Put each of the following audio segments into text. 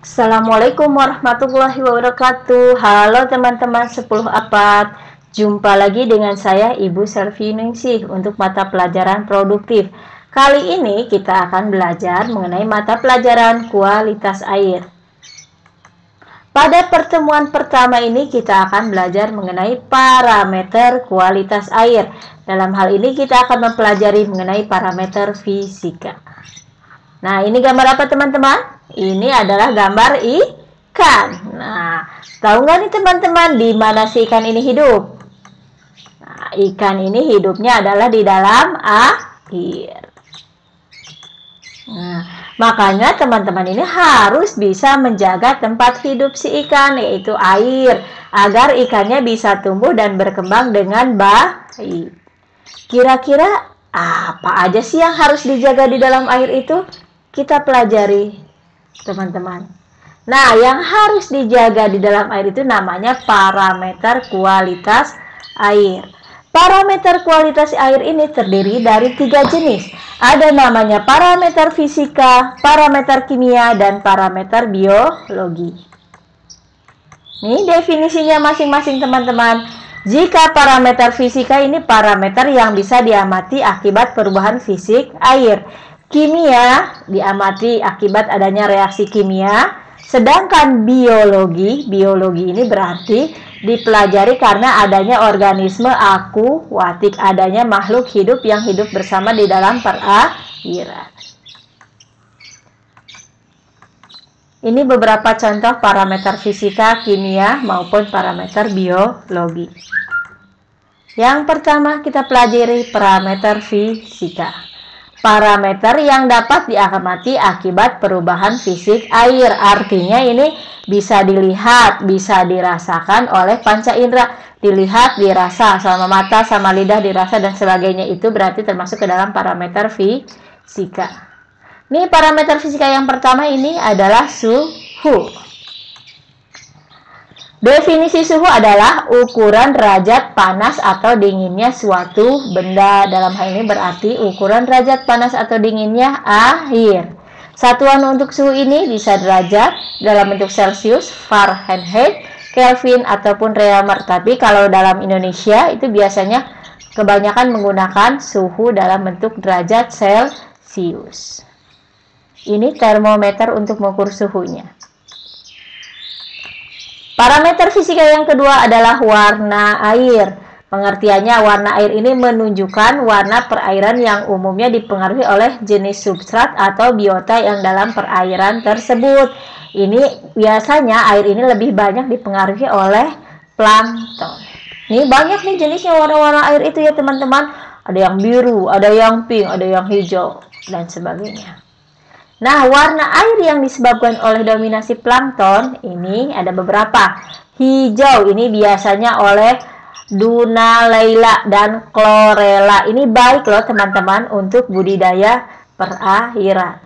Assalamualaikum warahmatullahi wabarakatuh. Halo teman-teman 10 Apad. Jumpa lagi dengan saya Ibu Selvi Ningsih untuk mata pelajaran produktif. Kali ini kita akan belajar mengenai mata pelajaran kualitas air. Pada pertemuan pertama ini kita akan belajar mengenai parameter kualitas air. Dalam hal ini kita akan mempelajari mengenai parameter fisika. Nah, ini gambar apa teman-teman? Ini adalah gambar ikan. Nah, tahu nggak nih teman-teman di mana si ikan ini hidup? Nah, ikan ini hidupnya adalah di dalam air. Nah, makanya teman-teman ini harus bisa menjaga tempat hidup si ikan, yaitu air, agar ikannya bisa tumbuh dan berkembang dengan baik. Kira-kira apa aja sih yang harus dijaga di dalam air itu? Kita pelajari, teman-teman. Nah, yang harus dijaga di dalam air itu namanya parameter kualitas air. Parameter kualitas air ini terdiri dari 3 jenis. Ada namanya parameter fisika, parameter kimia, dan parameter biologi. Ini definisinya masing-masing teman-teman. Jika parameter fisika ini parameter yang bisa diamati akibat perubahan fisik air. Kimia diamati akibat adanya reaksi kimia, sedangkan biologi ini berarti dipelajari karena adanya organisme akuatik, adanya makhluk hidup yang hidup bersama di dalam perairan. Ini beberapa contoh parameter fisika, kimia, maupun parameter biologi. Yang pertama kita pelajari parameter fisika. Parameter yang dapat diamati akibat perubahan fisik air. Artinya ini bisa dilihat, bisa dirasakan oleh panca indera. Dilihat, dirasa, sama mata, sama lidah, dirasa, dan sebagainya. Itu berarti termasuk ke dalam parameter fisika. Ini parameter fisika yang pertama ini adalah suhu. Definisi suhu adalah ukuran derajat panas atau dinginnya suatu benda. Dalam hal ini berarti ukuran derajat panas atau dinginnya air. Satuan untuk suhu ini bisa derajat dalam bentuk Celcius, Fahrenheit, Kelvin, ataupun Reaumur. Tapi kalau dalam Indonesia itu biasanya kebanyakan menggunakan suhu dalam bentuk derajat Celcius. Ini termometer untuk mengukur suhunya. Parameter fisika yang kedua adalah warna air. Pengertiannya, warna air ini menunjukkan warna perairan yang umumnya dipengaruhi oleh jenis substrat atau biota yang dalam perairan tersebut. Ini biasanya air ini lebih banyak dipengaruhi oleh plankton. Ini banyak nih jenisnya warna-warna air itu ya teman-teman. Ada yang biru, ada yang pink, ada yang hijau, dan sebagainya. Nah, warna air yang disebabkan oleh dominasi plankton ini ada beberapa. Hijau ini biasanya oleh Dunaliella dan Chlorella. Ini baik loh teman-teman untuk budidaya perairan.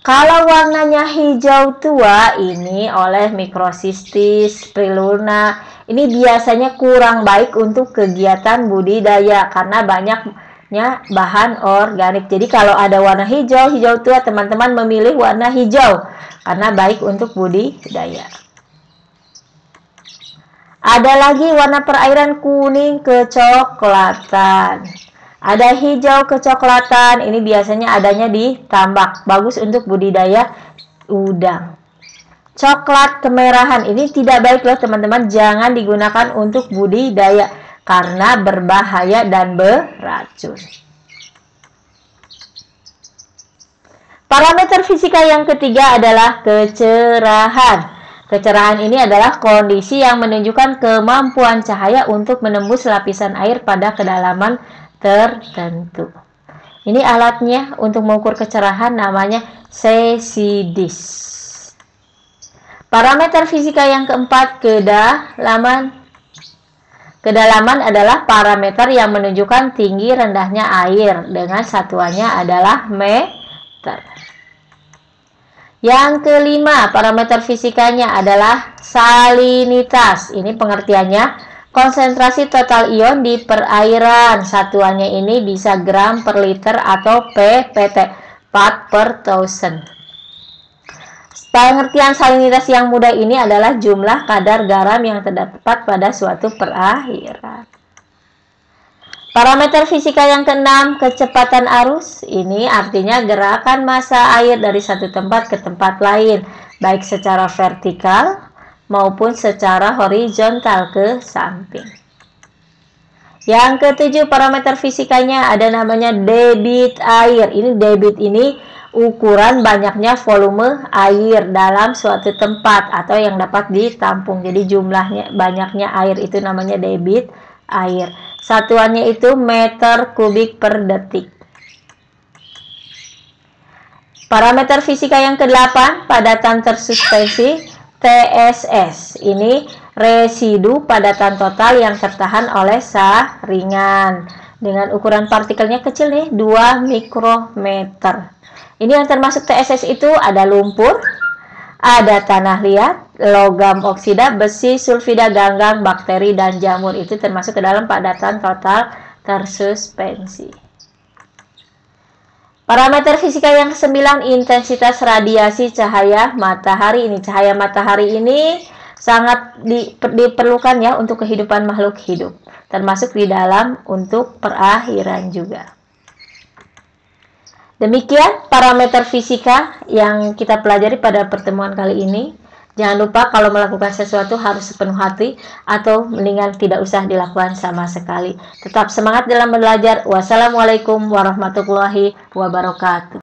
Kalau warnanya hijau tua ini oleh Microcystis spirulina. Ini biasanya kurang baik untuk kegiatan budidaya karena banyaknya bahan organik. Jadi kalau ada warna hijau tua, teman-teman memilih warna hijau karena baik untuk budidaya. Ada lagi warna perairan kuning kecoklatan. Ada hijau kecoklatan, ini biasanya adanya di tambak, bagus untuk budidaya udang. Coklat kemerahan, ini tidak baik loh teman-teman, jangan digunakan untuk budidaya karena berbahaya dan beracun. Parameter fisika yang ketiga adalah kecerahan. Kecerahan ini adalah kondisi yang menunjukkan kemampuan cahaya untuk menembus lapisan air pada kedalaman tertentu. Ini alatnya untuk mengukur kecerahan namanya CCDIS. Parameter fisika yang keempat, kedalaman. Kedalaman adalah parameter yang menunjukkan tinggi rendahnya air dengan satuannya adalah meter. Yang kelima, parameter fisikanya adalah salinitas. Ini pengertiannya konsentrasi total ion di perairan. Satuannya ini bisa gram per liter atau ppt, part per thousand. Pengertian salinitas yang mudah ini adalah jumlah kadar garam yang terdapat pada suatu perairan. Parameter fisika yang keenam, kecepatan arus. Ini artinya gerakan massa air dari satu tempat ke tempat lain, baik secara vertikal maupun secara horizontal ke samping. Yang ketujuh, parameter fisikanya ada namanya debit air. Ini debit ini ukuran banyaknya volume air dalam suatu tempat atau yang dapat ditampung. Jadi jumlahnya banyaknya air itu namanya debit air. Satuannya itu meter kubik per detik. Parameter fisika yang ke-8, padatan tersuspensi TSS. Ini residu padatan total yang tertahan oleh saringan. Dengan ukuran partikelnya kecil nih, 2 mikrometer. Ini yang termasuk TSS itu ada lumpur, ada tanah liat, logam oksida, besi, sulfida, ganggang, bakteri, dan jamur. Itu termasuk ke dalam padatan total tersuspensi. Parameter fisika yang ke-9, intensitas radiasi cahaya matahari. Ini cahaya matahari ini sangat diperlukan ya untuk kehidupan makhluk hidup, termasuk di dalam untuk perairan juga. Demikian parameter fisika yang kita pelajari pada pertemuan kali ini. Jangan lupa kalau melakukan sesuatu harus sepenuh hati atau mendingan tidak usah dilakukan sama sekali. Tetap semangat dalam belajar. Wassalamualaikum warahmatullahi wabarakatuh.